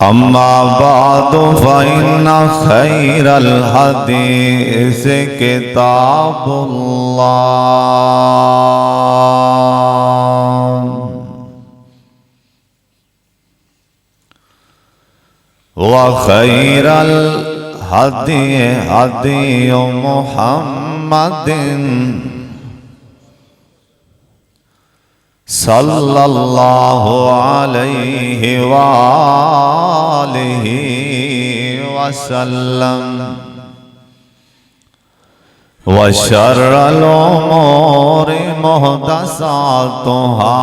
अम्मा बादु फ़इन्न खैरल हदीस किताबुल्लाह व खैरल हदी हदी मुहम्मदिन सल्लल्लाहु अलैहि वालिहि वसल्लम व शर्रल उमूरि मुहदसातुहा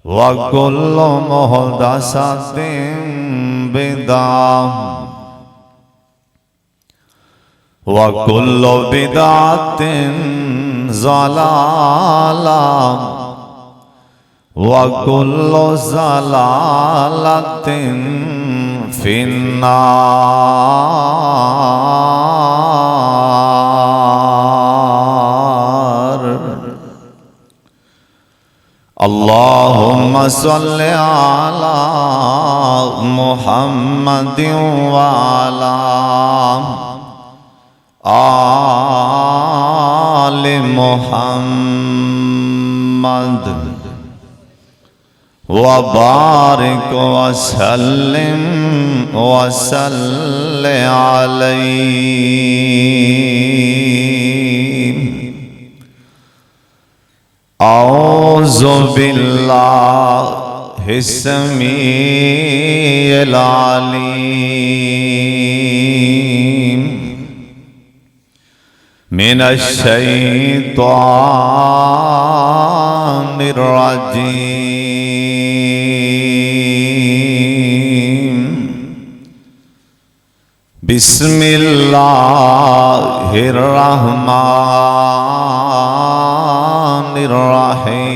व कुल्लु मुहदसतिन बिदअह व कुल्लु बिदअतिन ज़लाला व कुल्लु ज़लालतिन फिन्नार। अल्लाहुम्मा सल्लि अला मुहम्मदिन व अला आले मुहम्मद व बारिक व सल्लिम व सल्लि अलैहि। औज़ु बिल्लाहि समीइल अलीम मिनश्शैतानिर रजीम। बिस्मिल्लाहिर रहमानिर रहीम।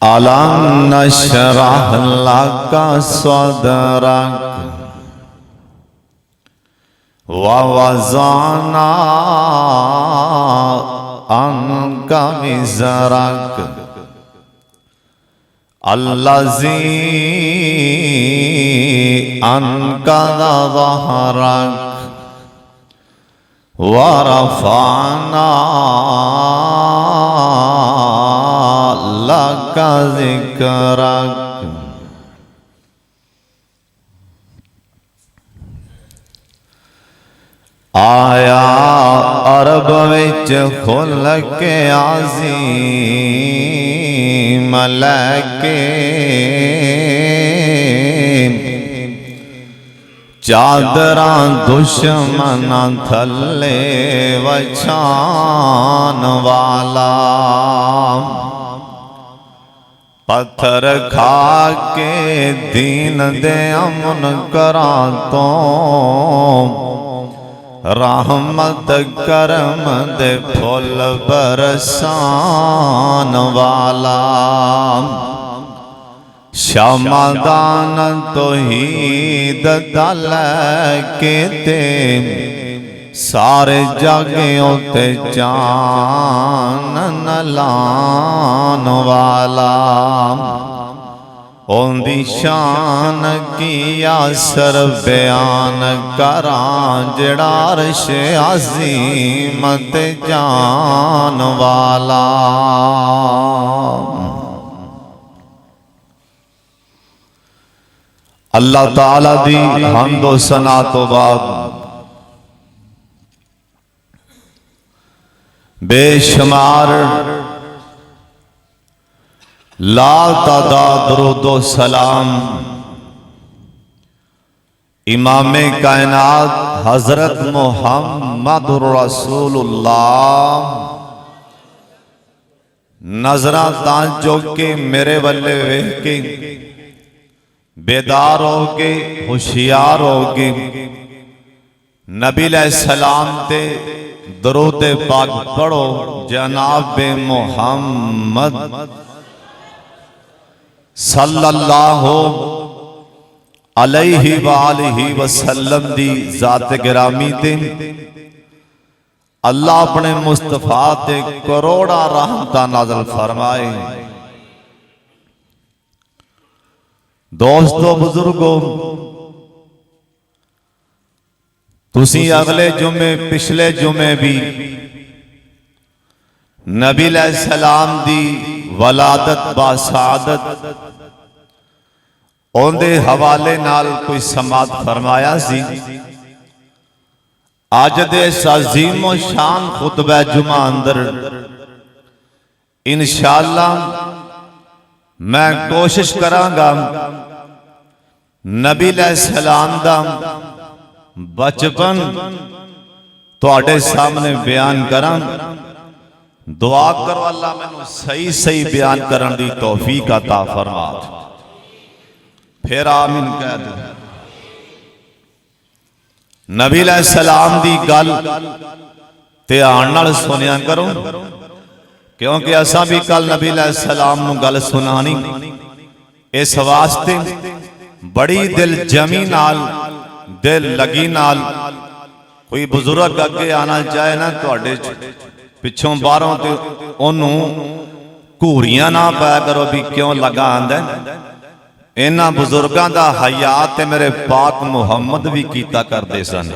अलम नशरह लका सदरक व वज़अना अन्का विज़रक अल्लज़ी अन्क़ज़ ज़हरक व रफ़अना लका ज़िक्रक। आया अरब विच खुल के आज़ीम लैके चादरां दुश्मनां थल्ले वछान वाला पत्थर खा के दीन दे अमन करां तो रहमत करम दे फुल बरसान वाला शमादान तौहीद दल के ते सारे जागे उते चानन लान वाला ओंदी शान की असर बयान करां जड़ा अर्श अज़ीम ते जान वाला। अल्लाह ताला दी हम्द व सना तो बाद बेशुमार ला तादाद दरूद व सलाम इमामे कायनात हजरत मुहम्मदुर रसूलुल्लाह नजरा ताजो के मेरे वल्ले वेख के बेदार होगे होशियार होगे नबी सलाम ते दरूद पाक पढ़ो जनाब मुहम्मद सल्लल्लाहु अलैहि वालिहि वसल्लम दी जात गिरामी ते अल्लाह अपने मुस्तफा ते करोड़ा रहमतां नाज़िल फरमाए। दोस्तों बुजुर्गों, तुसी अगले जुमे पिछले जुमे भी नबी अलैहिस्सलाम दी वलादत बासादत उनके हवाले नाल कोई समात फरमाया सी। अज दे अजीमो शान खुतबा जुमा अंदर इंशाअल्लाह मैं कोशिश करांगा नबी अलैहिस्सलाम दा बचपन तुहाडे सामने बयान करां। दुआ करो अल्लाह मैनू सही सही बयान करन दी तौफीक अता फरमा। फिर आमीन कह दो। नबी अलैहिस्सलाम दी गल ध्यान नाल सुनिया करो, क्योंकि असां भी कल नबी अलैहिस्सलाम नू गल सुनानी। इस वास्ते बड़ी दिल जमी नाल दिल लगी नाल कोई बुजुर्ग अगे आना चाहे ना तुहाडे पिछों बाहरों ते ओनू घूरियां ना पाया करो भी क्यों लगा आंदा। इन्हां बुजुर्गां दा हयात ते मेरे पाक मुहम्मद भी कीता करदे सन।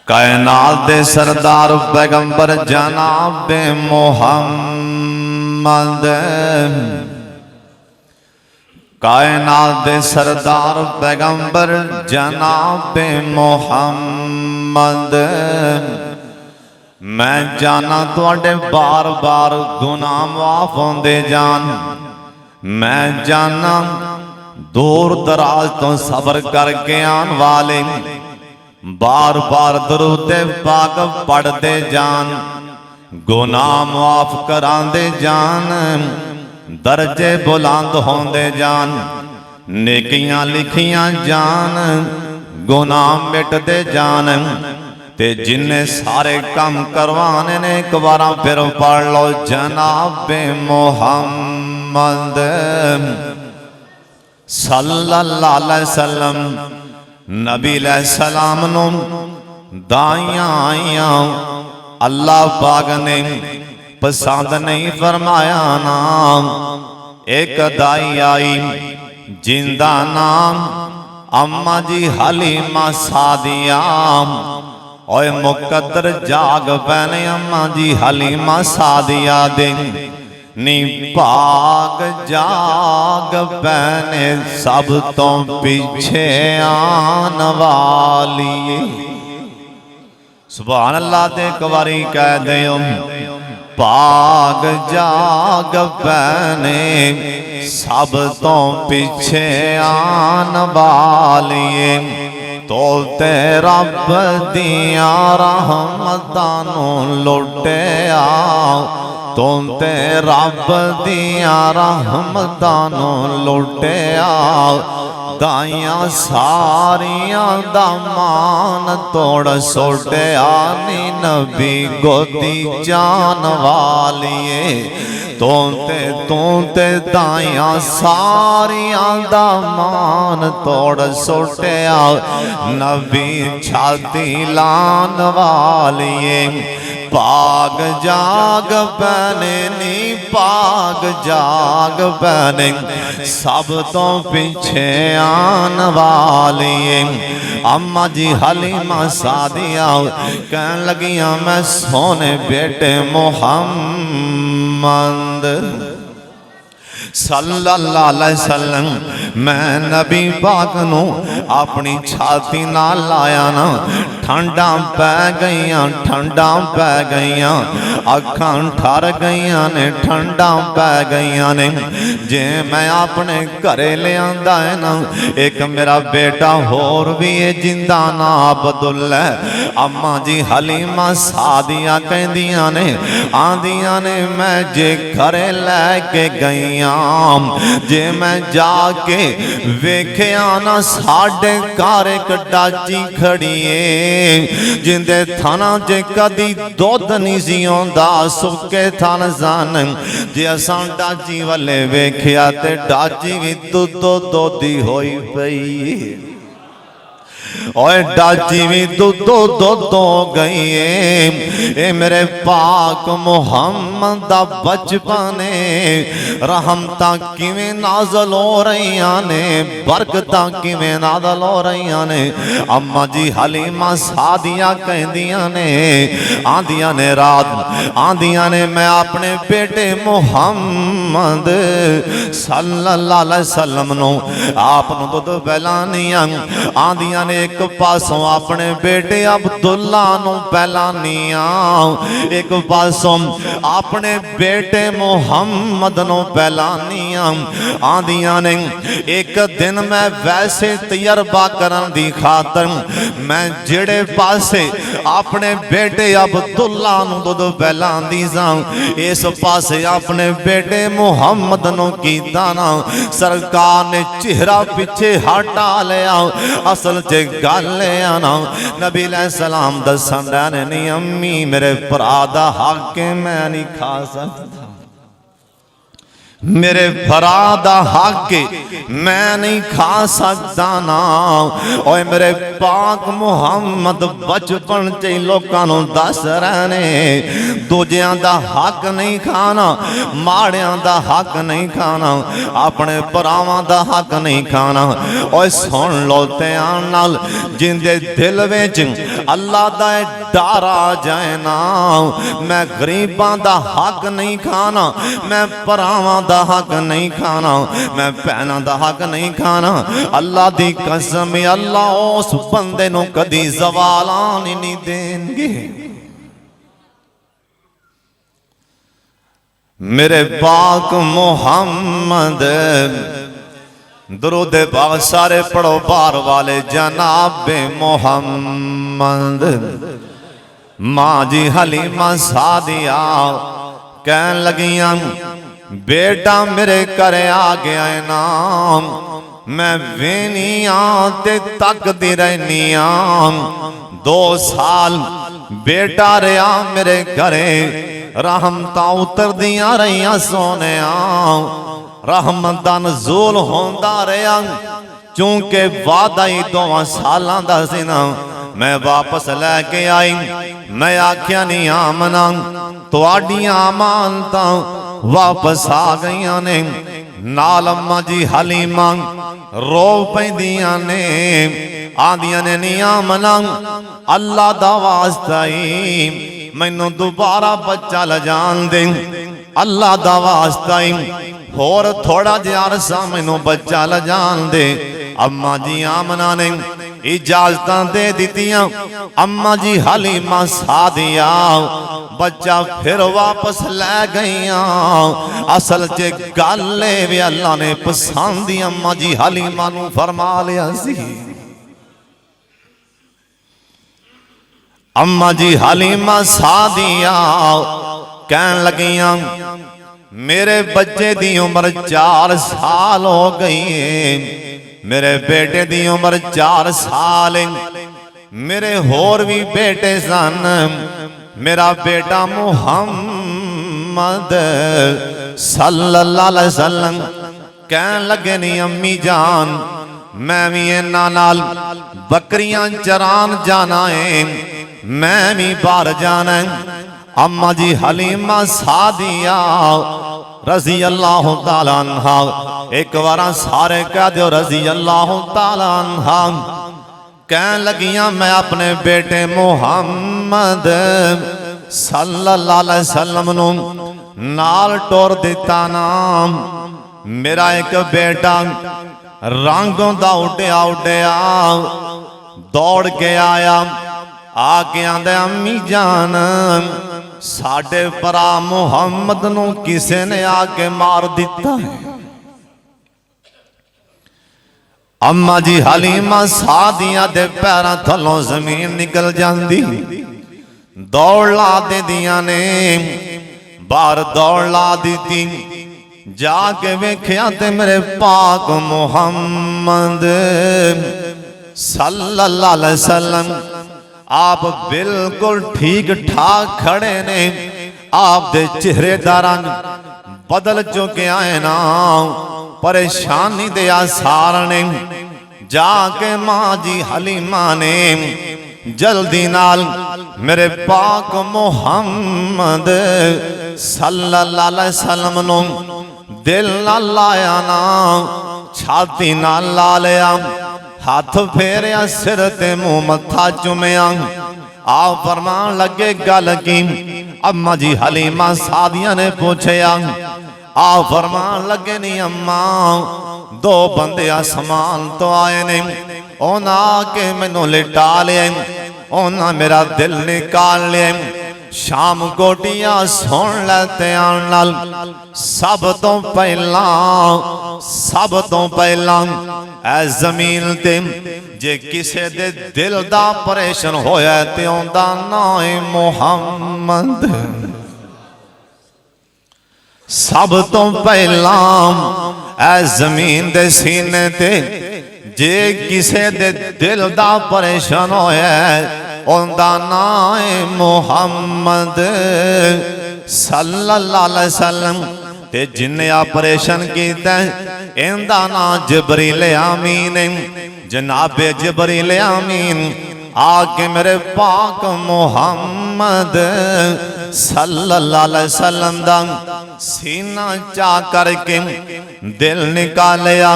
कायनात दे सरदार पैगंबर जनाब मुहम्मद, कायनात दे सरदार पैगंबर जनाब मुहम्मद, मैं जाना तुहाडे बार बार गुनाह माफ होंदे जान। मैं जाना दूर दराज तो सफर करके आन वाले बार बार दरूद पाक पढ़ते जान, गुनाह माफ करांदे जान, दर्जे बुलंद होंदे जान, नेकियां लिखियां जान, गुनाह मिटदे जान। ते जिन्ने सारे काम करवाने ने एक बार फिर पढ़ लो जनाब मुहम्मद सल्लल्लाहु अलैहि वसल्लम। नबी अलैहिस्सलाम नू दाइयां आइयां अल्लाह पाक ने पसंद नहीं फरमाया ना। एक दाई आई जिंदा नाम अम्मा जी हलीमा सादिया। ओए मुकद्दर जाग पैने अम्मा जी हलीमा सादिया दे नी भाग जाग पैने सब तो पीछे आन वाली। सुभान अल्लाह ते एक बारी कह दे भाग जाग पैने सब तो पीछे आन वाली। तो ते रब दिया रहमतां नू लुटिया, तो ते रब दिया रहमतां नू लुटिया। दाइयां सारियां दा मान तोड़ सुटिया नी नबी गोदी जान वालिए। तू ते दाइयां सारियां दा मान तोड़ सुटिया नबी छाती लान वालिए। भाग जाग पैने नी भाग जाग पैने सब तो पीछे आन वालिए। अम्मा जी हलीमा सादिया कहन लगियां मैं सोने बेटे मुहम्मद सल्लल्लाहु अलैहि वसल्लम मैं नबी पाक नू अपनी छाती नाल लाया ना। ठंडा पै गईयां ठंडा पै गईयां अखां ठर गईयां ने ठंडा पै गईयां ने। जे मैं अपने घरे लियांदा है ना एक मेरा बेटा होर भी है जिंदा ना अब्दुल्ला। अम्मा जी हलीमा सादिया कहंदियां ने आंदियां ने मैं जे घरे लैके गईयां जे मैं जाके वेख्या ना साडे घर एक डाची खड़िए जिंदे थाना जे कदी दुध नहीं सी आंदा सुके थन सन। जे असां डाची वाले वेख्या ते डाची भी दुधो दोधी होई पई। ओए डाची भी दुद्धो दुद्ध हो गई है। ए मेरे पाक मुहम्मद दा बचपन रहमतां किवें नाज़ल हो रही ने, बरकतां किवें नाज़ल हो रही ने। अम्मा जी हलीमा सादिया कहदियां ने, आंदियां ने रात आंदियां ने मैं अपने बेटे मुहम्मद सल्लल्लाहु अलैहि वसल्लम नु आप नु दुध पिलानियां। आंदियां ने एक पासों अपने बेटे अब्दुल्ला नु पिलानियां, एक पासों अपने बेटे मुहम्मद नु पिलानियां। आंदियां ने एक दिन मैं वैसे तजर्बा करन दी खातर मैं जेड़े पासे अपने बेटे अब्दुल्ला नु दुध पिलांदी सां, इस पासे अपने बेटे मुहम्मद नु कीता ना। सरकार ने चेहरा पीछे हटा लिया। असल च गल आना नबी सलाम दसन डे नहीं, अम्मी मेरे भरा दा हक मैं नहीं खा सकता, मेरे भरा दा हक मैं नहीं खा सकता ना। ओए मेरे पाक मुहम्मद बचपन च लोकां नूं दस रहे दूजियां दा हक नहीं खाना, माड़ियां दा हक नहीं खाना, अपने भरावां दा हक नहीं खाना। ओए सुन लो ध्यान नाल, जिंदे दिल विच अल्लाह दा डर आ जाए ना, मैं गरीबां दा हक नहीं खाना, मैं भरावां दा हक नहीं खाना, मैं भैनां दा हक नहीं खाना। अल्लाह दी कसम अल्लाह उस बंदे नूं कदी ज़वाल आने नहीं देंगे। मेरे पाक मुहम्मद दुरूद पाक सारे पढ़ो बार वाले जनाबे मुहम्मद। माँ जी हलीमा सादिया कहन लगियां बेटा मेरे घर आ गया है ना, मैं वेनिया ते तकदी रहनी। 2 साल बेटा रहा मेरे घरे, रहमतां उतरदियां रहियां सोने, रहमत दा नज़ूल होंदा रहा। चूंकि वादा ही 2 सालां दा सी ना, मैं वापस लैके आई। मैं आख्या नहीं आमना तुहाडियां अमानतां वापस आ गईयां ने। नाल अम्मा जी हलीमा रो पैंदियां ने, आंदियां ने नहीं आमना अल्लाह दा वास्ता ही मैनू दोबारा बच्चा लजान दे, अल्लाह दा वास्ता ही होर थोड़ा जिहा अरसा मैनू बच्चा लजान दे। अम्मा जी आमना ने इजाजत दे दितियां। अम्मा जी हलीमा सादिया बच्चा फिर वापस लै गईयां। असल च गल भी अल्लाह ने पसंद ही अम्मा जी हलीमा नू फरमा लिया सी। अम्मा जी हलीमा सादिया कहन लगियां मेरे बच्चे दी उम्र 4 साल हो गई है, मेरे बेटे दी उम्र 4 साल, मेरे होर भी बेटे सन। मेरा बेटा मुहम्मद सल्लल्लाहु अलैहि वसल्लम कहन लगे नी अम्मी जान मैं भी इन्हां नाल बकरियां चरान जाना है, मैं भी बाहर जाना है। अम्मा जी हलीमा सादिया रजी अल्लाह तआला अन्हा, एक बार सारे कह दो रजी अल्लाह तआला अन्हा। कहन लगियां मैं अपने बेटे मुहम्मद सल्लल्लाहु अलैहि वसल्लम नू नाल टोर दिता नाम। मेरा एक बेटा रंगों दा उड्या उड्या दौड़ के आया, आके आंदे अम्मी जान साडे भरा मुहम्मद नू किसे ने आके मार दिता है। अम्मा जी हलीमा सादिया दे पैरां थलों जमीन निकल जाती, दौड़ ला दे दिया ने, बाहर दौड़ ला दी। जाके वेख्या ते मेरे पाक मुहम्मद सल्लल्लाहु अलैहि वसल्लम आप बिल्कुल ठीक ठाक खड़े ने। आप दे चेहरे दा रंग बदल चुके आए ना, परेशानी दे आसार ने। जाके माँ जी हलीमा ने जल्दी नाल मेरे पाक मुहम्मद सल्लल्लाहु अलैहि वसल्लम नु दिल नाल लाया ना छाती नाल ला लिया हाथ फेरिया सिर ते मुंह मत्था चुमिया आ फरमान लगे गल की अम्मा जी हलीमा सादिया ने पूछया आ फरमान लगे नी अम्मा दो बंदे आसमान तो आए ने उन्हें आके मैनू लिटा लिया उन्हें मेरा दिल निकाल लिया शाम गोटियां सुन लेते नाल सब तो पहला ऐ जमीन ते जे किसे दे दिल दा ऑपरेशन होया ते उनदा नाम है मुहम्मद। सब तो पहला ऐ जमीन दे सीने ते जे किसे दे दिल दा ऑपरेशन होया उनदा नाम है मुहम्मद सल्लल्लाहु अलैहि वसल्लम ते जिन्ने ऑपरेशन कीता इंदा नाम जिब्रील आमीन जनाबे जिब्रील आमीन आके मेरे पाक मुहम्मद सल्लल्लाहु अलैहि वसल्लम दा सीना चा करके दिल निकालिया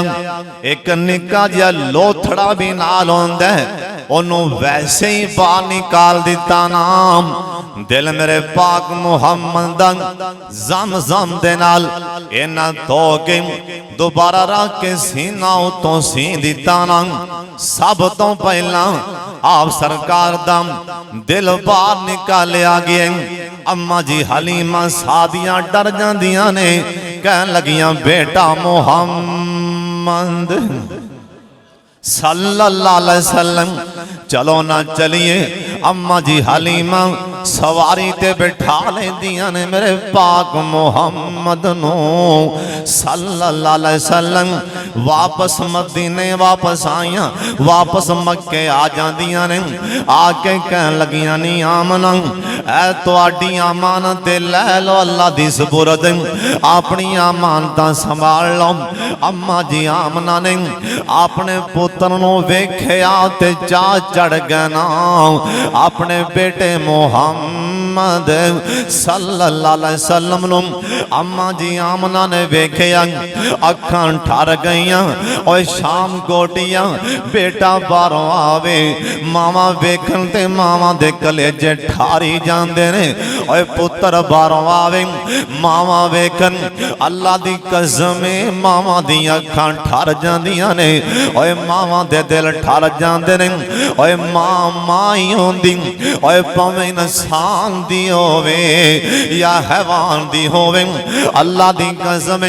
एक निका जिहा लोथड़ा भी नाल होंदा ओनू वैसे ही बाहर निकाल दिता नाम दिल मेरे पाक मुहम्मद दा जम जम दे नाल इना धो के दोबारा रख के सीना उतों सी दिता नाम। सब तो पहला आप सरकार दा दिल बाहर निकालिया गया अम्मा जी हलीमा सादियां डर जांदियां ने कहन लगियां बेटा मुहम्मद सल्लल्लाहु अलैहि वसल्लम चलो ना चलिए अम्मा जी हलीमा सवारी ते बिठा लेंदियां ने मेरे पाक मुहम्मद नो सल्लल्लाहु अलैहि वसल्लम वापस मदीने वापस आईयां वापस मक्के आ जांदियां ने आके कहन लगियां नी आमना ऐ तुहाडी अमानत ते लै लो अल्लाह दी सुपुरद अपनी अमानतां संभाल लो। अम्मा जी आमना ने अपने पुत्र नु वेख्या ते चा चढ़ गया ना अपने बेटे मुहम्मद सल्लल्लाहु अलैहि वसल्लम नु अम्मा जी आमना ने वेख्या अखां ठर गईयां और शाम गोटियां बेटा बाहरों आवे मावा वेखन ते मावा दे कलेजे ठारी जांदे ने और पुत्र बाहरों आवे मावा वेखन अल्लाह दी कसम मावा दी अखां ठर जांदियां ने और मावा दे दिल ठर जांदे ने और मां ही होंदी और भावें इंसान दी होवे या हैवान दी होवे अल्लाह दी कसम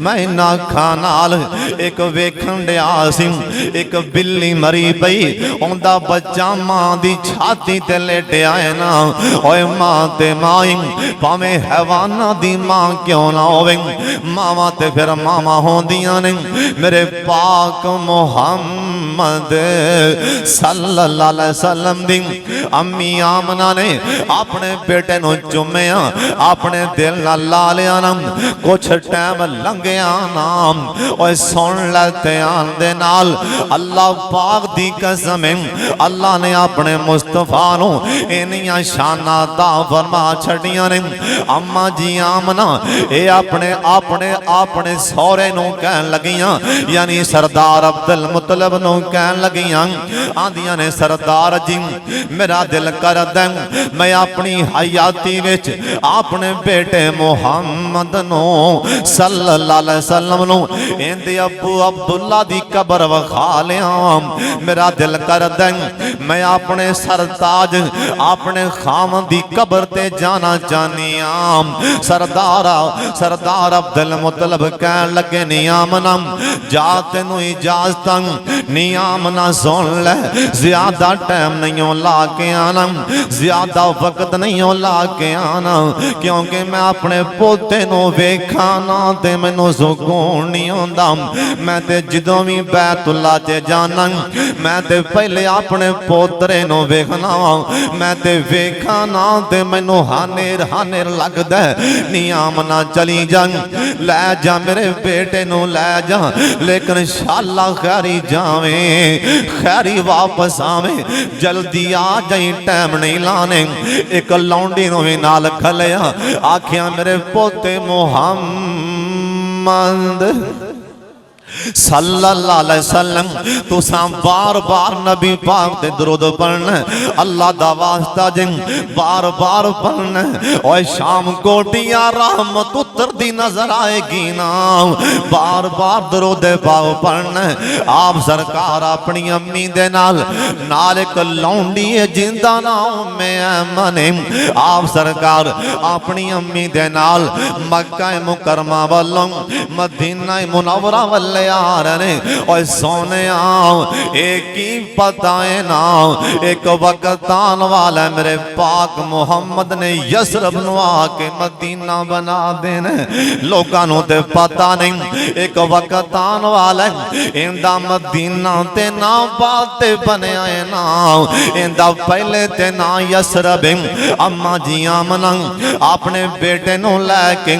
मैं इन्हां अखां नाल एक वेखन दिया सी एक बिल्ली मरी पई उनदा बच्चा मां दी छाती ते लेटिया है ना ओए मां ते माई भावें हैवाना दी मां क्यों ना होवे मावा ते फिर मावा होंदियां ने मेरे पाक मुहम्मद सल्लल्लाहु अलैहि वसल्लम दी अम्मी आमना ने अपने बेटे नु चुमिया अपने दिल नाल ला लिया ना कुछ टाइम लंघिया ना ओए सुन ले ध्यान दे नाल अल्लाह पाक दी कसम अल्लाह ने अपने मुस्तफा नु इन्नियां शाना दा फरमा छड़ियां ने। अम्मा जी आमना ए अपने अपने अपने सौरे नु कहन लगियां यानी सरदार अब्दुल मुतलब नु कहन लगियां आंदियां ने सरदार जी मेरा दिल करदा मैं अपनी हयाती विच अपने बेटे मुहम्मद नु सल्लल्लाहु अलैहि वसल्लम नु इंदे अब्बू अब्दुल्ला दी कब्र वखा लिया मेरा दिल करदा मैं अपने सरताज अपने खामन दी कब्र ते जाना चाहनिया। सरदार अब्दुल मुतलब कहन लगे नियामना जा तेनू इजाजत नियामना सुन ले ज्यादा टाइम नहीं ला के आना ज्यादा वक्त नहीं ला के आना, क्योंकि मैं अपने पोते नूं वेखां ना ते मैनूं सुकून नहीं आउंदा। मैं ते जदों भी बैतुल्ला च जाना मैं ते पहले अपने पोतरे नूं वेखना वा, मैं ते वेखां ना ते मैनूं हानेर हानेर लगदा नी आमना चली जा, लै जा मेरे बेटे नूं लै जा, लेकिन शाला खैरी जावे खैरी वापस आवे, जल्दी आ जाई टाइम नहीं लाने। एक लौंडी नूं भी नाल खलिया, आखिया मेरे पोते मुहम्मद सल्लल्लाहु अलैहि वसल्लम तुसां बार बार नबी पाक ते दरूद पढ़ना, अल्लाह दा वास्ता जिन बार बार पढ़ना। और शाम कोटिया रहमत उतरदी नजर आएगी ना, बार बार दरूद पाक पढ़ना। आप सरकार अपनी अम्मी दे नाल एक लौंडी जिंदा नाम में मने, आप सरकार अपनी अम्मी दे नाल मक्का मुकरमा वालों मदीना मुनव्वरा वाले आ रहे और सोने एक ही पता है ना, एक वक्त आने वाला मेरे पाक मोहम्मद ने यसरब नवा के मदीना बना देने। लोगों ते पता नहीं एक वक्त आने वाला इंदा मदीना ते ना बाते बने आए ना, इंदा पहले ते ना यसरब। अम्मा जी आमना अपने बेटे नू लैके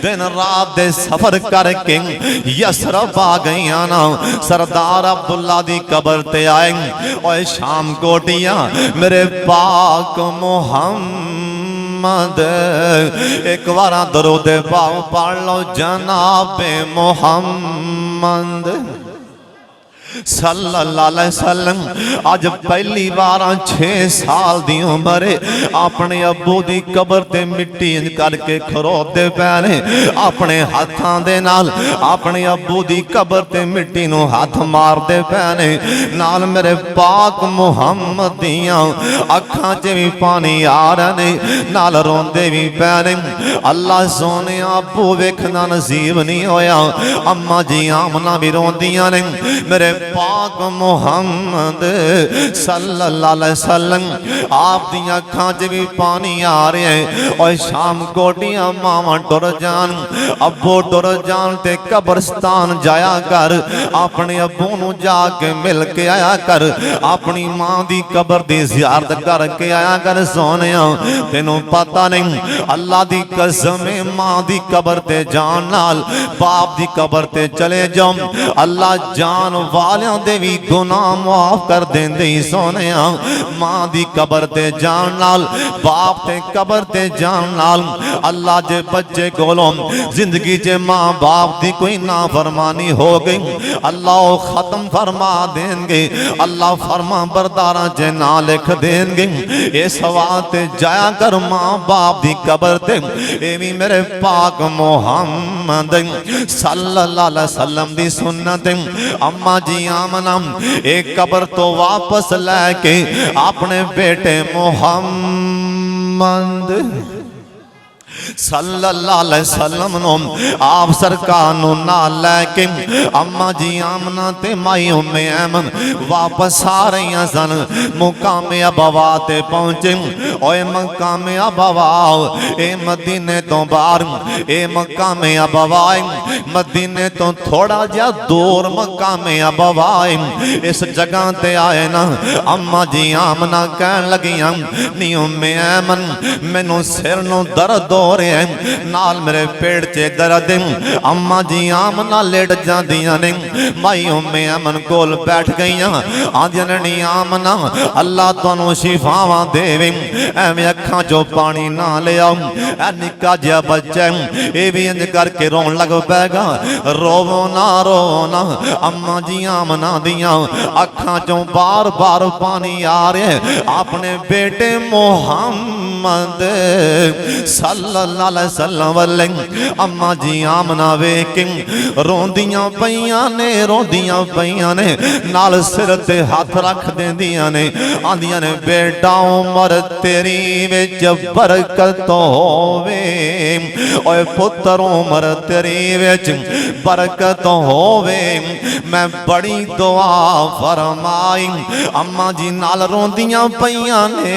दिन रात दे सफर करके यसरब आ गई ना, सरदार अब्दुल्ला दी कबर ते आए और शाम कोटिया मेरे पाक मोहम्मद एक बार दरूद पाक पढ़ लो जनाबे मोहम्मद सल्लल्लाहु अलैहि वसल्लम। आज पहली बार 6 साल दी उम्र अपने अब्बू दी कबर ते मिट्टी करके खरोते पैने, अपने हाथां दे नाल अपने अब्बू दी कबर ते मिट्टी नूं हाथ मारदे पैने। नाल मेरे पाक मुहम्मद दियां अखां च भी पानी आ रहे, नाल रोंदे भी पैने। अल्लाह सोने अब्बू वेखना नसीब नहीं होया, अम्मा जी आमना भी रोंदियां ने। मेरे पाक मोहम्मद सल्लल्लाहु अलैहि वसल्लम आप दी अखां च भी पानी आ रहा है। और शाम कोटियां मावां टुर जान अब्बू टुर जान ते कब्रस्तान जाया कर, अपने अब्बू नूं जाके मिल के आया कर, अपनी मां दी कबर दी ज़ियारत करके आया कर। सोने तेनों पता नहीं अल्लाह दी कसम मां दी कबर ते जान नाल बाप दी कबर ते चले जाओ, अल्लाह जान वालियां दे भी गुनाह माफ कर देंदे। सोने मां दी कबर ते जान नाल बाप ते कबर ते जान नाल अल्लाह जे बच्चे कोलों जिंदगी च मां बाप दी कोई नाफरमानी हो गई, अल्लाह खत्म फरमा देंगे, अल्लाह फरमा बरदारा च ना लिख देंगे। इस वास्ते जाया कर मां बाप दी कबर ते। ए भी मेरे पाक मोहम्मद सल्लल्लाहु अलैहि वसल्लम दी सुन्नत। अम्मा जी आमना एक कबर तो वापस लेके अपने बेटे मोहम्मद सल्लल्लाहु अलैहि वसल्लम नो आप सरकार नु नाल लेके अम्मा जी आमना ते माई उम्मे ऐमन वापस आ रही सन। मुकामे अबवा ते पहुंचे। ओए मकामे अबवा ए मदीने तो बाहर ए मकामे अबवा मदीने तो थोड़ा जा दूर मकामे अबवा इस जगह ते आए ना। अम्मा जी आमना कहन लगियां नी उम्मे ऐमन मैनू सिर नु दर्द हो रहे हैं, नाल मेरे पेट च दर्द। अम्मा जी आमना लेट जांदियां ने, माई उम्मे अमन कोल बैठ गईयां आंदियां ने नी आमना अल्लाह तुहानू शिफावां देवे, एवें अखां चों पानी ना ले आओ। ए निक्का जिहा बच्चा ए भी इंज करके रोन लग पैगा। रोवो ना अम्मा जी आमना दियां अखां चों बार बार पानी आ रहा है। अपने बेटे मोहम्मद सल्लल्लाहु अलैहि वसल्लम वाले अम्मा जी आमना वेख रोंदियां पईयां ने, रोंदियां पईयां ने, नाल सिर ते हाथ रख देंदियां ने, आंदियां ने बेटा उमर तेरी विच बरकत होवे, ओए पुत्र उमर तेरी विच बरकत होवे, मैं बड़ी दुआ फरमाई। अम्मा जी नाल रोंदियां पईयां ने,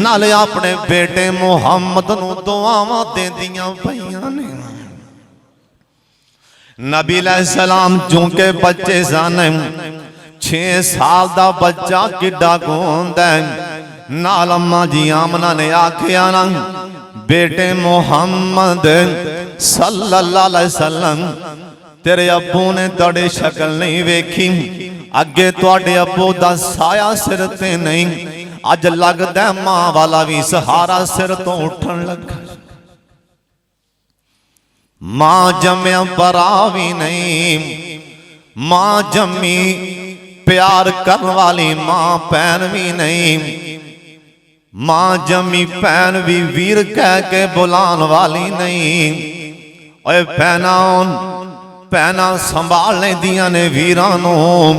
नाल अपने बेटे मुहम्मद नूं दुआवां देंदियां पईयां ने। नबी अलैहिस्सलाम चूंकि बच्चे सन, 6 साल दा बच्चा किड्डा होंदा है। नाल अम्मा जी आमना ने आखिया ना, बेटे मुहम्मद सल्लल्लाहु अलैहि वसल्लम, तेरे अब्बू ने तेरी शक्ल नहीं वेखी, अगे तुहाडे अब्बू दा साया सिर ते नहीं, अज लगदा मां वाला भी सहारा सिर तो उठन लगा। मां जम्या बरा भी नहीं, मां जम्मी प्यार करने वाली मां भैन भी नहीं, मां जम्मी भैन भी वीर कह के बुलान वाली नहीं। ओए भैना संभाल लेंदियां ने वीरां नूं,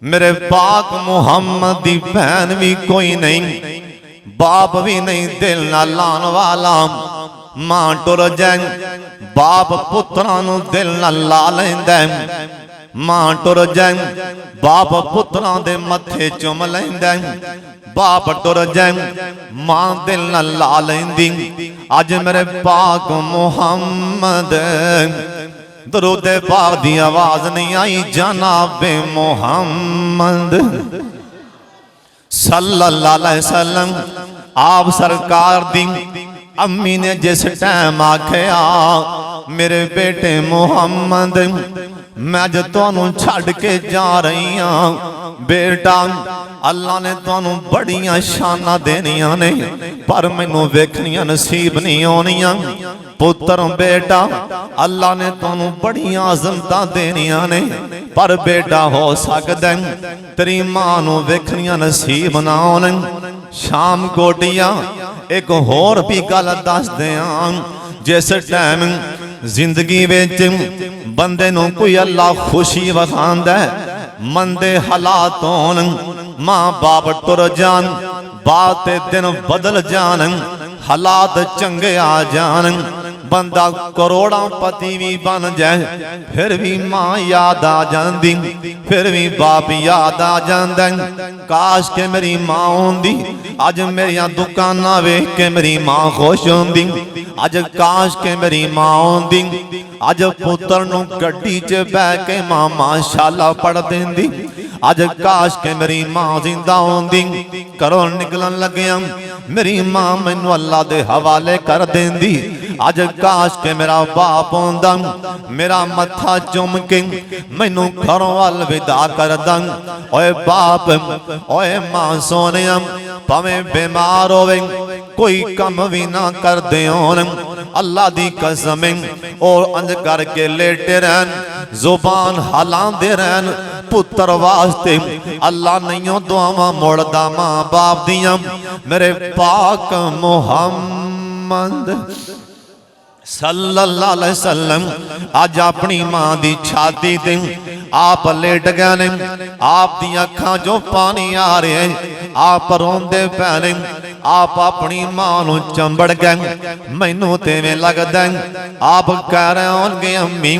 मेरे पाक मुहम्मद दी भैन भी कोई नहीं, बाप भी नहीं दिल ना लान वाला। मां टुर जाए बाप पुत्रां नूं दिल ना ला लैंदा, मां टुर जाए बाप पुत्रां दे मथे चुम लैंदा, बाप टुर जाए मां दिल ना ला लैंदी। अज मेरे पाक मुहम्मद दरूदे पाक दी आवाज नहीं आई, जनाबे मुहम्मद सल्लल्लाहु अलैहि वसल्लम। आप सरकार दी अम्मी ने जिस टाइम आखिया, मेरे बेटे मुहम्मद मैं अज तुहानू छड़ के जा रही हाँ, बेटा अल्लाह ने तुहानू बड़ियां शाना देनियां ने, पर मैनू वेखनियां नसीब नहीं होनियां। पुत्र बेटा अल्लाह ने तुहानू बड़ियां अज़मतां देनियां ने, पर बेटा हो सकदा तेरी मां नू वेखनियां नसीब ना होन। शाम गोटिया एक होर भी गल दस दियां, जिस टाइम जिंदगी विच बंदे नू कोई अल्लाह खुशी वखांदा है, मंदे हालात होन, मां बाप टुर जान, बात दिन बदल जान, हालात चंगे आ जान, बंदा करोड़ों पति भी बन जाए, फिर भी मां याद आ जाती, फिर भी बाप याद आ जाता। काश के मेरी मां होंदी, अज मेरिया दुकाना वेख के मेरी मां खुश होंदी, अज काश के मेरी मां होंदी, अज पुत्र नू गड्डी च बह के मां माशाअल्लाह पढ़ देंदी, अज काश के मेरी मां जिंदा होंदी। घरों निकलन लग्या मेरी मां मैनू अल्लाह दे हवाले कर देंदी, अज काश के मेरा बाप होंदा, मेरा मत्था चुम के मैनू घरों वाल विदा कर दं। ओए बाप ओए मां सोने, भावें बीमार होवे कोई कम भी ना करदे होन, अल्लाह दी कसम और अंज करके लेटे रहन, जुबान हलांदे रहन, पुत्र वास्ते अल्लाह नहीं दुआवां मोड़दा मां बाप दियां। मेरे पाक मुहम्मद सल्लल्लाहु अलैहि वसल्लम अज अपनी मां दी छाती ते आप लेट गए ने, आप दी अखां जो पानी आ रहा है, आप रोंदे पै ने, आप अपनी मां नू चंबड़ गए। मैनू ते में लगदा आप कह रहे होंगे अम्मी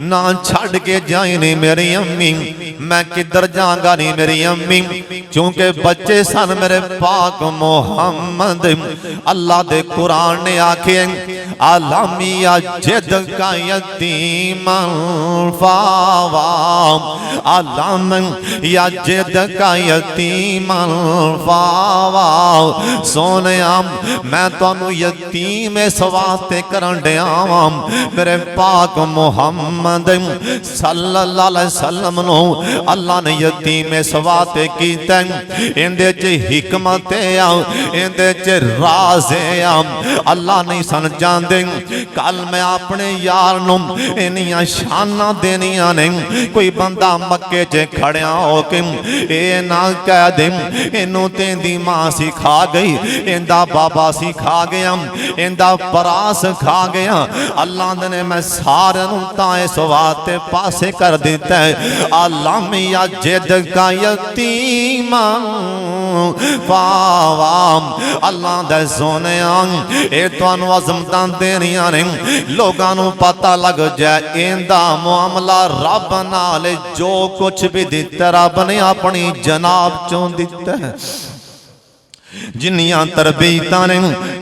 ना छड़ के जाई नहीं मेरी अम्मी, मैं किधर जाऊंगा नहीं मेरी अम्मी, क्योंकि बच्चे सन मेरे पाक मुहम्मद। अल्लाह दे कुरान ने आखे आलमिया जिद का यतीम फावा, आलम या जिद का यतीम फावा। सोने मैं तुहानू यतीम इस वास्ते करन दिया वां, मेरे पाक मुहम्मद सल्लल्लाहु अलैहि वसल्लम नू अल्लाह ने यतीम इस वास्ते कीता, इंदे च हिकमत आ, इंदे च राज आ, अल्लाह नहीं सन जानदे। कल मैं अपने यार नू इन्नियां शाना देनियां ने, कोई बंदा मक्के च खड़िया हो के ए ना कह दे इनू तेंदी मां सिखा गई, इंदा बाबा सिखा गया, इंदा भरा सिखा गया। अल्लाह ने मैं सारे नू तां इस वास्ते पासे कर दिता है, आलमिया जिद का यतीम पावा। अल्लाह दे सोने ए तुहानू अज़मतां देनियां ने, लोगां नू पता लग जाए इंदा मुआमला रब नाल, जो कुछ भी दिता रब ने अपनी जनाब चों दिता है। जिन्नियां तरबीयतां ने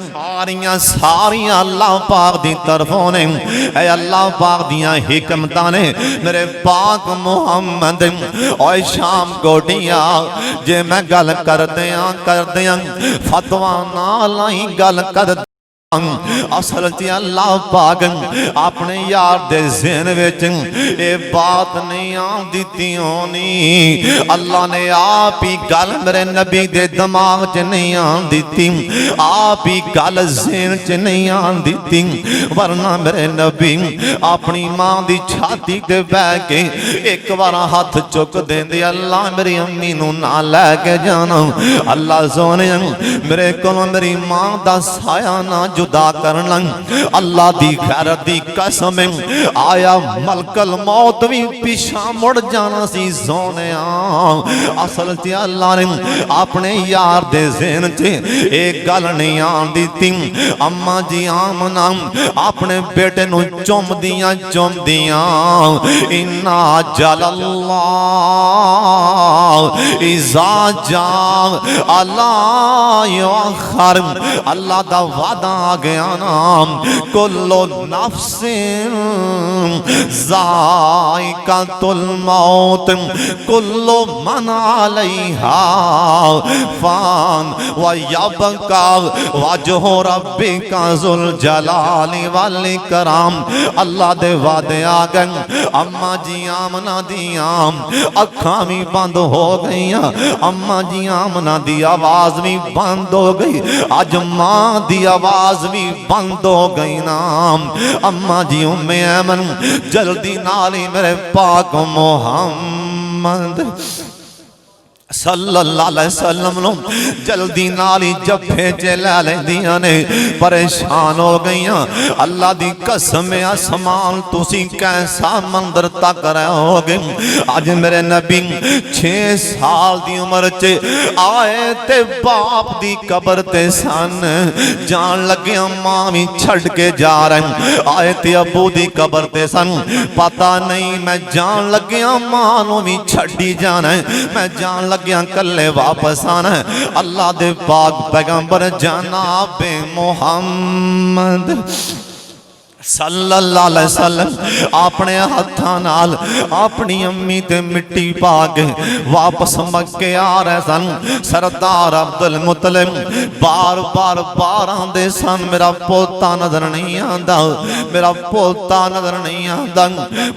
सारियां सारियां अल्लाह पाक दी तरफों ने। ऐ अल्लाह पाक दियां हिकमतां ने मेरे पाक मुहम्मद। ओए शाम गोटिया जे मैं गल करदियां फतवा नाल ही गल कर असल च अल्लाह पाक अपने यार दे ज़हन विच ये बात नहीं आन दित्ती होनी। अल्लाह ने आप ही गल मेरे नबी दे दिमाग च नहीं आन दित्ती, आप ही गल ज़हन च नहीं आन दित्ती। वरना मेरे नबी अपनी मां दी छाती ते बह के एक बार हाथ चुक देंदे, अल्लाह मेरी अम्मी नूं ना लैके जाना। अल्लाह सोने मेरे कोलों मेरी मां दा साया ना जुदा करना। अल्लाह दी गैरत दी कसम आया मलकल मौत भी पिछा मुड़ जाना सी सोने। असल च अल्लाह ने अपने यार दे ज़हन च एक गल नहीं आन दी। अम्मा जी आमना अपने बेटे नूं चुमदियां इन्ना जलल्लाह इज़ा जा अल्लाह याखर अल्लाह दा वादा आ गया नाम कुल्लो नफ्सिन ज़ाइक़तुल मौत कुल्लो मन अलैहा फ़ान व यबका वजहु रब्बिका ज़ुल जलाली वल इकराम। अल्लाह दे वादे आ गए। अम्मा जी आमना दियां अखां भी बंद हो गई, अम्मा जी आमना दी आवाज़ भी बंद हो गई। अज मां दी आवाज भी बंद हो गई नाम। अम्मा जी उम्मे ऐमन जल्दी नाल ही मेरे पाक मुहम्मद सल्लल्लाहु अलैहि वसल्लम नो जल्दी नाली जफे च लै लैंदियां ने, परेशान हो गईयां। अल्लाह दी कसम आसमान तुसी कैसा मंदिर तक रहोगे। अज मेरे नबी 6 साल दी उम्र च आए ते बाप दी कबर ते सन, जान लग्या मां भी छड़ के जा रहे। आए ते अबू दी कबर ते सन, पता नहीं मैं जान लग्या मां नू भी छड़ी जाना, मैं जान गया कल्ले वापस आना। अल्लाह दे पाक पैगंबर जनाब मुहम्मद सल्लल्लाहु अलैहि वसल्लम अपने हाथां नाल अपनी अम्मी ते मिट्टी पा के वापस मक्के आ रहे सन। सरदार अब्दुल मुतलिब बार बार आंदे सन, मेरा पोता नजर नहीं आंदा, मेरा पोता नजर नहीं आंदा।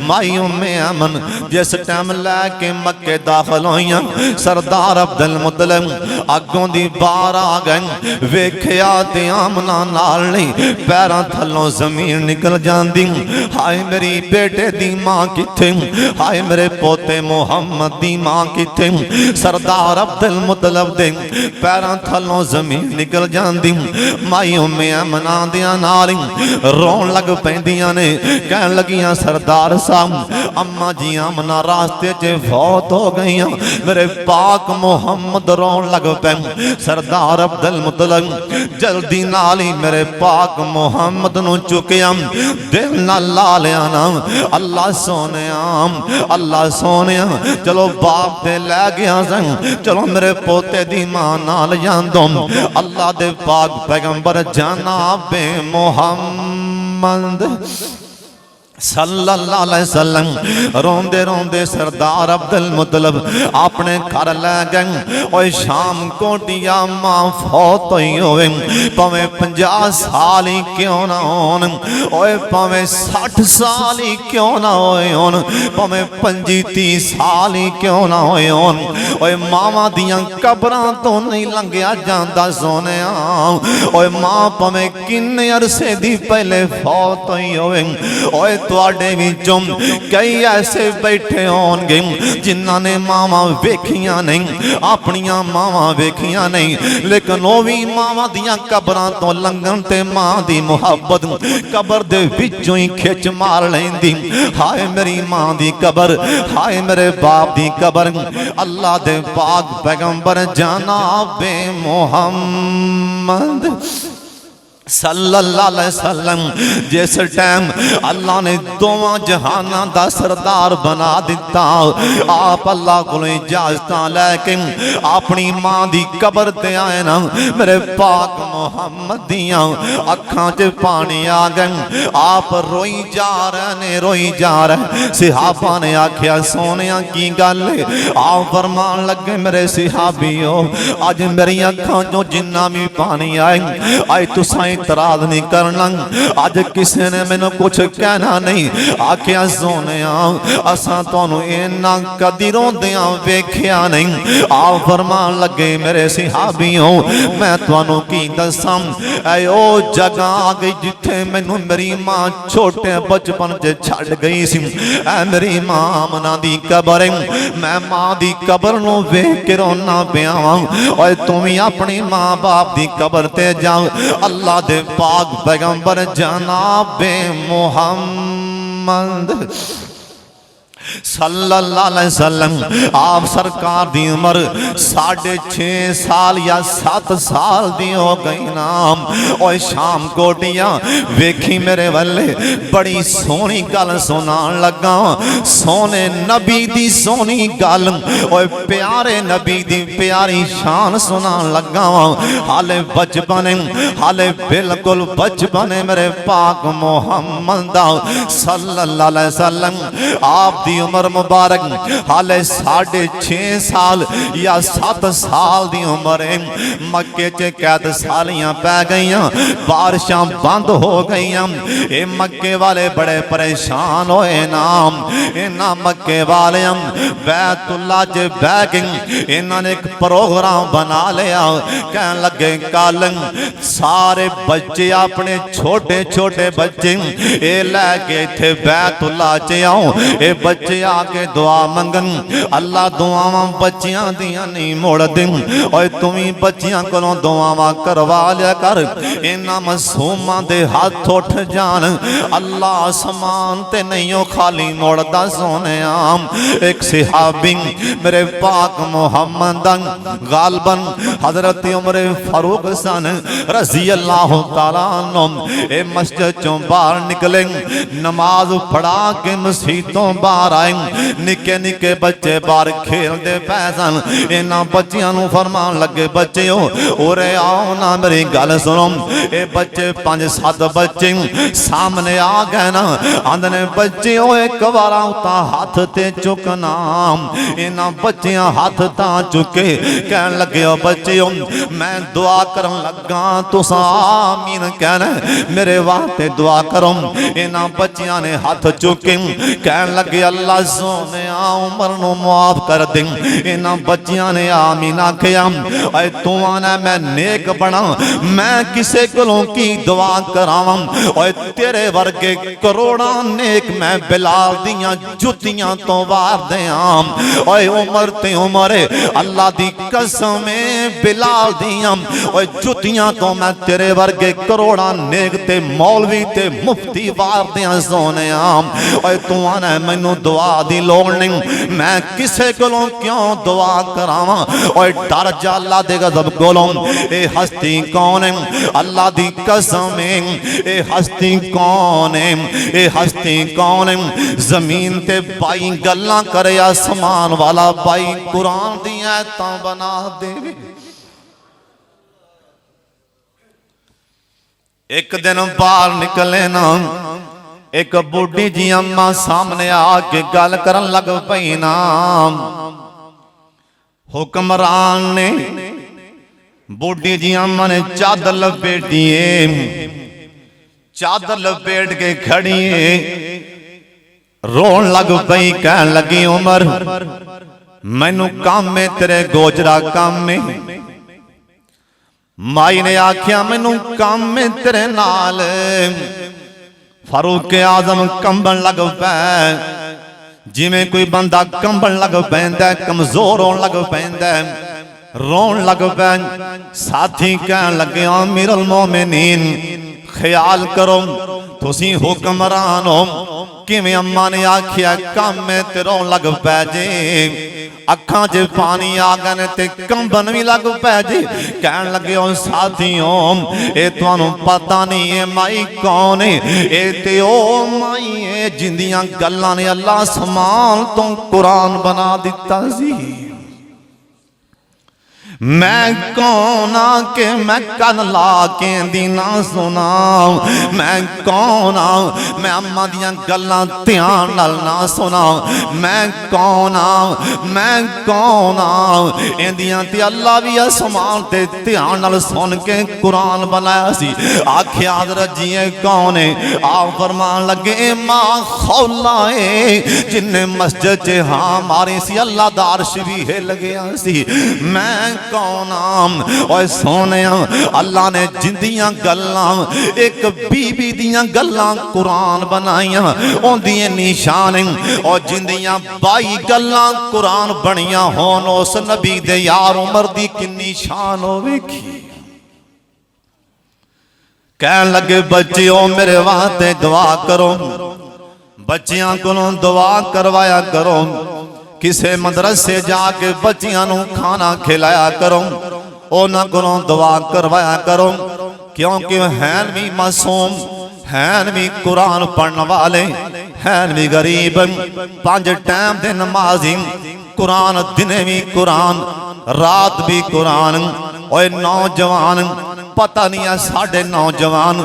माई उम्मे अमन जिस टाइम लैके मक्के दाखिल होइयां, सरदार अब्दुल मुतलिब अगों दी बार आ गए। वेख्या ते आमना नाल नहीं पैरां थल्लों जमीन निकल जाती। हाय मेरी बेटे दी मां किथे, हाय मेरे पोते मुहम्मद दी मां किथे। सरदार अब्दुल मुतलिब दे पैरां थल्लों जमीन निकल जाती। माई उम्मे अमना दियां नाल रोन लग पैंदियां ने, कहन लगियां सरदार साहब अम्मा जी आमना रास्ते च फौत हो गई, मेरे पाक मुहम्मद रोन लग पे। सरदार अब्दुल मुतलिब जल्दी नाल ही मेरे पाक मुहम्मद नू चुकिया, दिल ना ला लिया ना। अल्लाह सोने अल्लाह सोने चलो बाप दे लै गया सन, चलो मेरे पोते दी मां नाल जांदो। अल्लाह दे पाक पैगंबर जनाब मुहम्मद सल्लल्लाहु अलैहि वसल्लम रोंदे रोंदे सरदार अब्दुल मुतलिब अपने घर लै गए। और शाम कोटिया मां फौत हुई होवे, भावें 50 साल ही क्यों ना होन, ओए भावें 60 साल ही क्यों ना होए होन, भावें 25-30 साल ही क्यों ना होए होन। ओए मावां दियां कबरां तो नहीं लंघिया जांदा सोने। ओए मां भावें किन्ने अरसे दी पहले फौत हुई होवे, ओए तुहाडे विचों कई ऐसे बैठे होणगे जिन्हां ने मावां वेखियां नहीं, अपनियां मावां वेखियां नहीं, लेकिन वो भी मावां दियां कबरां तो लंघन ते मां दी मुहब्बत कबर दे विचों ही खिच मार लैंदी। हाय मेरी मां दी कबर, हाय मेरे बाप दी कबर। अल्लाह दे पाक पैगंबर जनाब मुहम्मद सल्लल्लाहु अलैहि वसल्लम जिस टाइम अल्लाह ने दोवां जहाना दा सरदार बना दिता, आप अल्लाह को इजाजत लैके अपनी मां दी कबर ते आए ना, मेरे पाक मुहम्मद दियां अखां च पानी आ गए। आप रोई जा रहे ने, रोई जा रहे। सिहाबा ने आख्या सोने की गल है? आप फरमान लगे मेरे सिहाबियो, अज मेरी अखां चो जिन्ना भी पानी आए, अज तुसां इतराज नहीं करना, अज किसी ने मैनू कुछ कहना नहीं। आख्या सोने असां तुहानू इन्ना कदी रोंदियां वेख्या नहीं। आप फरमान लगे मेरे सिहाबियों, मैं तुहानू की दसां, ऐ ओ जगह आ गई जिथे मैनू मेरी मां छोटे बचपन च छड़ गई सी। ऐ मेरी मां आमना दी कबर, मैं मां दी कबर नू वेख के रोना पिया वां। ओए तू भी अपनी मां बाप दी कबर ते जा। अल्लाह दे पाक पैगंबर जनाबे मुहम्मद सल्लल्लाहु अलैहि वसल्लम, आप सरकार दी उम्र 6.5 साल या 7 साल दी हो गई नाम। और शाम कोटियां वेखी मेरे वाले, बड़ी सोहनी गल सुनान लगा, सोने नबी दी सोहनी गल, और प्यारे नबी दी प्यारी शान सुनान लगा। हाले बचपन, हाले बिल्कुल बचपन मेरे पाक मुहम्मद दा सल्लल्लाहु अलैहि वसल्लम, आप दी उम्र मुबारक हाले 6.5 साल या 7 साल दी उम्र है। मक्के च कैद सालियां पै गई, बारिशां बंद हो गई। ये मक्के वाले बड़े परेशान होए नाम। इन्हां मक्के वाले बैतुल्ला च बह गए, इन्हां ने एक प्रोग्राम बना लिया। कहन लगे कल सारे बच्चे अपने छोटे छोटे बच्चे ये लैके इत्थे बैतुल्ला च आओ, ये बच्चे आके दुआ मंगन। अल्लाह दुआवां बच्चियां दियां नहीं मोड़ दिन, और तुम ही बच्चियां कोलों दुआवां करवा लिया कर, इन्हां मासूमां दे हाथ उठ जान। अल्लाह आसमान ते नहीं हो खाली मोड़दा सोने। एक सिहाबी मेरे पाक मुहम्मद गालबन हजरत उमर फारूक सन रजी अल्लाह तआला अन्हु, ए मस्जिद चों बाहर निकले, नमाज पढ़ा के मस्जिदों बाहर आए। निके निके बच्चे बाहर खेलते पै सन। इन्हां बच्चियां नूं फरमान लगे बच्चिओ उरे आओ ना, मेरी गल सुनो। ये बच्चे 5-7 बच्चे सामने आ गए ना, आंदे बच्चिओ एक बार उता हाथ ते चुकना। इन्हां बच्चियां हाथ तां चुके, कहन लगे बच्चिओ मैं दुआ करन लगा, तुसां आमीन कहना, मेरे वास्ते दुआ करो। इन्हां बच्चियां ने हाथ चुके, कहन लगे अल्लाह सोने उमर नूं माफ कर दे। इन्हां बच्चियां ने आमीन आखिया, तू आना मैं नेक बना, मैं किसे कोलों की दुआ करावां। और तेरे वर्गे करोड़ां नेक मैं बिलाल दियां जुतियां तो वार दियां। और उमर ते उमर अल्लाह दी कसम बिलाल दियां और जुतियां तो मैं तेरे वर्गे करोड़ां नेक ते मौलवी ते मुफ्ती वार दियां सोने। और तू आना मैनू दुआ दी लोड़ नहीं, मैं किसे कोलों क्यों दुआ करावां। और डर जा अल्लाह दे गज़ब कोलों। ए हस्ती कौन है? अल्लाह दी कसम ए हस्ती कौन है? ए हस्ती कौन है? जमीन ते बाई गल्लां करे, आसमान वाला बाई कुरान दी आयतां बना देवे। एक दिन बाहर निकले ना, एक बूढ़ी जी अम्मा सामने आके गल करन लग पई ना। हुक्मरान ने बूढ़ी जी अम्मा ने चादर लपेटी, चादर लपेट के खड़ी रोन लग पई। कहन लगी उमर मैनू काम में तेरे गोजरा काम में। माई ने आख्या मैनू काम में तेरे नाल। फारूक आजम कंबन लग पै, जिमें कोई बंदा कंबन लग पैंदा, कमजोर होने लग पैंदा, रोन लग पै। साथी कहन लगे अमीरुल मोमिनीन ख्याल करो, तुसी हुक्मरान हो, किवें अम्मा ने आखिया काम में ते रोन लग पै जे अखां च पानी आ गए ते कंबन भी लग पै जे कहन लगे ओ साथियों ए तुहानू पता नहीं है माई कौन है ए ते ओ माई है जिंदियां गल्लां ने अल्लाह समान तो कुरान बना दिता सी। मैं कौन आ के मैं कन ला के दी ना सुना मैं कौन आ मैं अम्मा दियां गल्लां ध्यान नाल ना सुना मैं कौन आ इंदियां ते अल्लाह भी आसमान ते ध्यान नाल सुन के कुरान बनाया सी। आखिया रजिए कौन है आप फरमान लगे मां खौला है जिन्ने मस्जिद च हाँ मारी सी अल्लाह दा अर्श भी हिल गया सी। मैं कौन और सोने अल्लाह ने जिंदियां गल्लां एक बीबी दियां गल्लां कुरान बनाइयां उन्दियां निशान और जिंदियां 22 गल्लां कुरान बनियां होन उस नबी दे यार उमर दी किन्नी शान होवेगी। कहन लगे बच्चियों मेरे वास्ते दुआ करो बच्चियां कोलों दुआ करवाया करो किसे मदरसे जाके बच्चियां नू खाना खिलाया करो उन्हां कोलों दुआ करवाया करो क्योंकि हैन भी मासूम हैन भी कुरान पढ़ने वाले हैन भी गरीब 5 टाइम दे नमाजी कुरान दिन भी कुरान रात भी कुरान और नौजवान पता नहीं है साढ़े नौजवान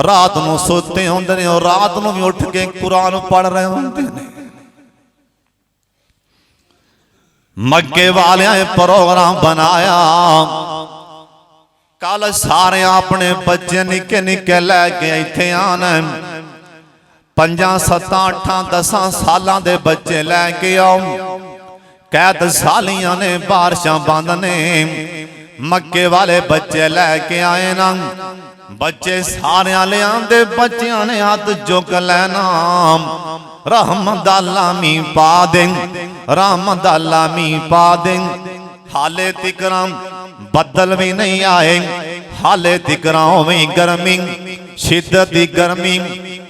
रात नू सोते होंदे ने और रात नू भी उठ के कुरान पढ़ रहे होंदे ने। मक्के वाले प्रोग्राम बनाया कल सारे अपने बच्चे निके निके लैके इत्थे आना 5 7 8 10 सालां दे बच्चे लैके आओ कैद सालियां ने बारिशां बंद ने मक्के वाले बच्चे लैके आए ना बच्चे सारे ले आंदे बच्चियां ने हाथ चुक लेना रहमत अल्लामी पा दे रहमत अल्लामी पा दे हाले तिकराम बदल भी नहीं आए हाले तिकराओं में गर्मी शिद्दत दी गर्मी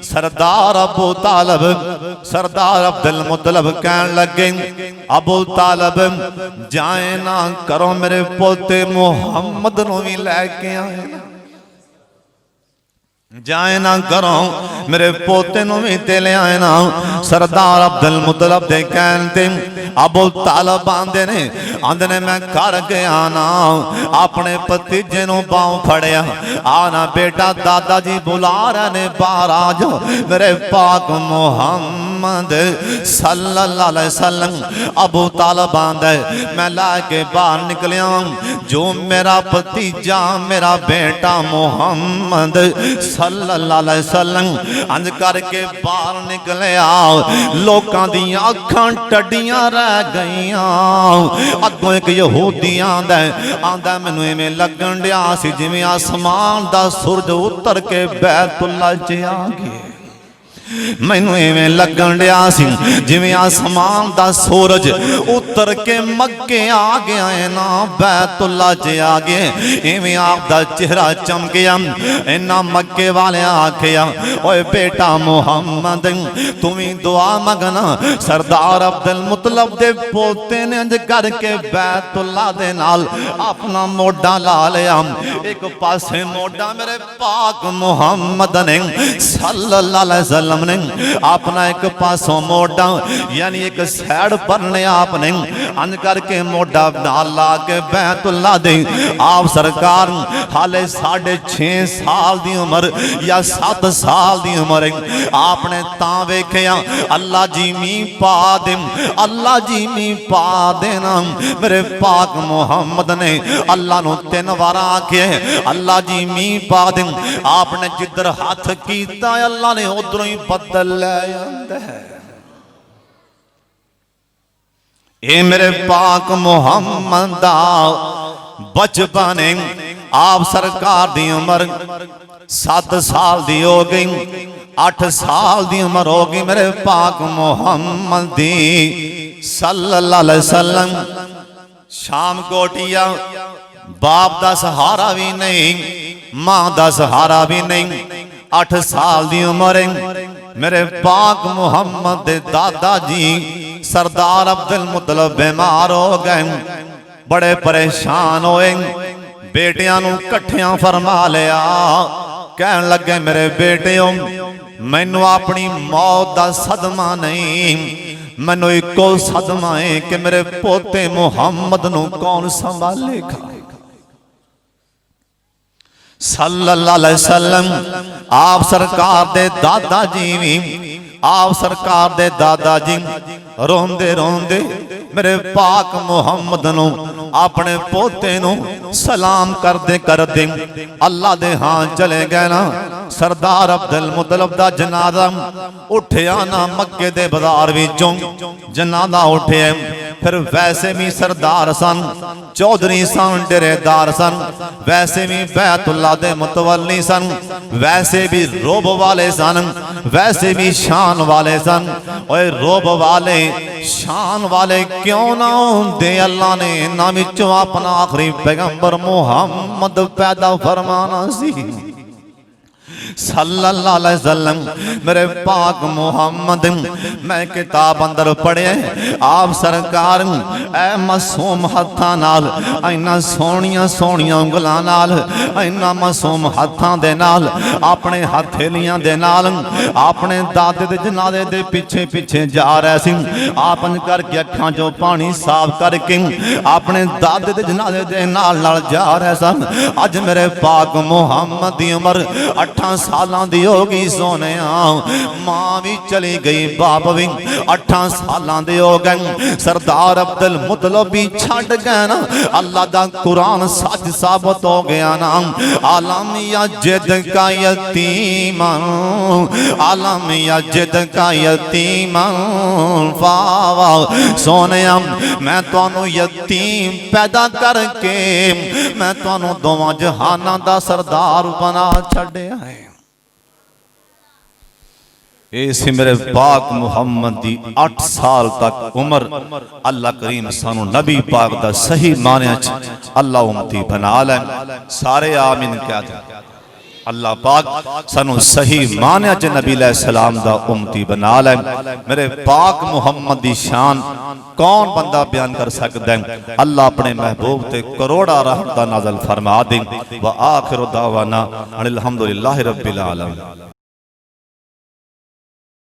सरदार अबू तालब सरदार अब्दुल मुत्तलब कहन लगे अबू तालब जाए ना करो मेरे पोते मुहम्मद नू भी लैके आए जाए ना करो मेरे पोते नू भी ते ले आए ना। सरदार अब्दुल मुत्तलब दे कहते अबू तालब आंदे ने मैं घर गया ना अपने भतीजे नू बाहों फड़िया आना बेटा दादाजी बुला रहे ने बाहर आ जाओ मेरे पाक मुहम्मद सल्लल्लाहु अलैहि वसल्लम। अबू तालब आंदा मैं ला के बाहर निकलिया जो मेरा भतीजा मेरा बेटा मुहम्मद सल्लल्लाहु अलैहि वसल्लम अंज करके बाहर निकलिया लोकां दी अखां टड्डियां रह गईयां। अगों एक यहूदी आंदा मैनू इवें लगन दिया सी जिवें आसमान दा सूरज उतर के बैतुल्ला च आ गया मैनू इवें लगन दिया सी जिवें आसमान दा सूरज उतर के मक्के आ गया है ना बैतुल्ला च आ गए इवें आपदा चेहरा चमकिया इन्ना मक्के वाले आखिया ओए बेटा मुहम्मद तू भी दुआ मंगना। सरदार अब्दुल मुत्तलब दे पोते ने अंज करके बैतुल्ला दे नाल अपना मोढा ला लिया एक पासे मोढा मेरे पाक मुहम्मद ने सल्लल्लाहु अलैहि वसल्लम ने अपना एक पासों मोढा यानी एक सैड परने आपने अंज करके मोढा नाल ला के बैतुल्ला दे आप सरकार हाले 6.5 साल दी उम्र या 7 साल दी उम्र आपने तां वेखिया अल्लाह जी मी पा दे अल्लाह जी मी पा देना मेरे पाक मुहम्मद ने अल्लाह नू 3 बार आखे अल्लाह जी मी पा दे आपने जिधर हाथ कीता अल्लाह ने उधरों ही बदल ले आंदा है। ए मेरे पाक मुहम्मद दा बचपन आप सरकार दी उम्र 7 साल दी हो गई 8 साल दी उम्र हो गई मेरे पाक मुहम्मद दी सल्लल्लाहु अलैहि वसल्लम। शाम कोटिया बाप दा सहारा भी नहीं मां दा सहारा भी नहीं 8 साल दी उम्र मेरे पाक मुहम्मद दे दादा जी सरदार अब्दुल मुतलब बीमार हो गए, बड़े परेशान होए। बेटियां नूं कट्ठियां फरमा लिया, कहन लगे मेरे बेटियों मैनू अपनी मौत दा सदमा नहीं, मैनू इको सदमा है कि मेरे पोते मुहम्मद नूं कौन संभालेगा। सल्लल्लाहु अलैहि वसल्लम आप सरकार दे दादा जी भी, आप सरकार दे दादा जी रोंदे रोंदे मेरे पाक मुहम्मद नूं अपने पोते नूं सलाम करदे करदे अल्लाह दे हां चले गए ना। सरदार अब्दुल मुतलब दा जनाजा उठिया ना मक्के दे बाजार विचों, जनाजा उठे। फिर वैसे भी सरदार सन, चौधरी सन, डेरेदार सन, वैसे भी बैतुल्ला दे मुतवल्ली सन, वैसे भी रोब वाले सन, वैसे भी शान वाले सन। ओए रोब वाले शान वाले क्यों ना होंदे, अल्लाह ने इन्हां विचों अपना आखिरी पैगंबर मुहम्मद पैदा फरमाना सी सल्लल्लाहु अलैहि वसल्लम। मेरे पाक मुहम्मद मैं किताब अंदर पढ़े आप सरकार ऐ मासूम हत्थां नाल, इन्ना सोहणियां सोहणियां उंगलां नाल, इन्ना मासूम हत्थां दे नाल, अपने हथेलियां दे नाल अपने दादे दे जनाजे दे पीछे पीछे जा रहे सी। आपन करके अखां चों पानी साफ करके अपने दादे दे जनाजे दे नाल नाल जा रहे सन। अज मेरे पाक मुहम्मद दी उम्र 8 सालां दी हो गई सोने, मां भी चली गई, बाप भी 8 सालां दे हो गए। सरदार अब्दुल मुतलब भी छड़ गए ना। अल्लाह दा कुरान सच साबित हो गया ना। आलम यजिद का यतीम, आलम यजिद का यतीम फावा। सोने मैं तुहानू यतीम पैदा करके मैं तुहानू दोवां जहानां दा सरदार बना छड्या है। ऐसे मेरे पाक मुहम्मद दी 8 साल तक उम्र अल्लाह करीम सानू नबी पाक दा सही माने अल्लाह उम्मती बना ले। सारे आमीन क्या अल्लाह पाक सानू सही माने नबी अलैहि सलाम दा उम्मती बना ले। मेरे पाक मुहम्मद दी शान कौन बंदा बयान कर सकता है। अल्लाह अपने महबूब ते करोड़ा रहमत नाज़िल फरमा दे। व आखिरु दावाना अनिल हम्दुलिल्लाहि रब्बिल आलमीन।